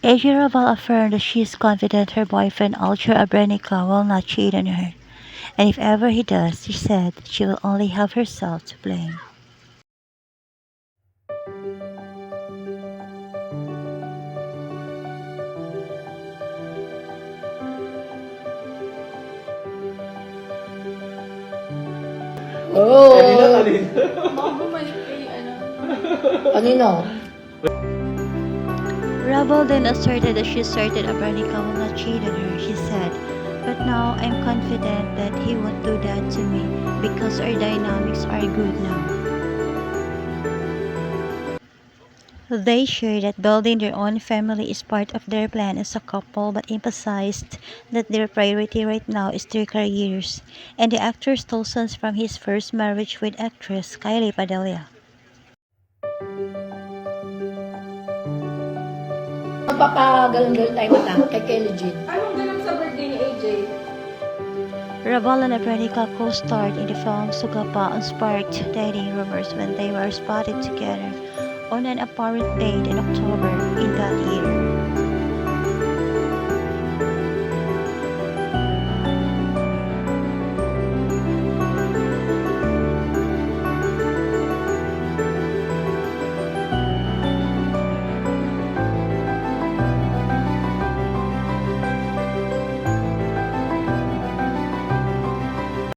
AJ Raval affirmed that she is confident her boyfriend Alger Abrenica will not cheat on her, and if ever he does, she said she will only have herself to blame. Kanina, Oh, kanina. Baka bumalik kay ano. kanino? Raval then asserted that she certain Abrenica will not cheat on her. She said, "But now I'm confident that he won't do that to me because our dynamics are good now." They shared that building their own family is part of their plan as a couple, but emphasized that their priority right now is their careers. And the actor stole sons from his first marriage with actress Kylie Padilla. Magpapagalan-galan tayo mata kay Kelly Jean. Anong ganap sa birthday ni AJ? Raval and Abranica co-starred in the film Sugapa on sparked dating rumors when they were spotted together on an apparent date in October in that year.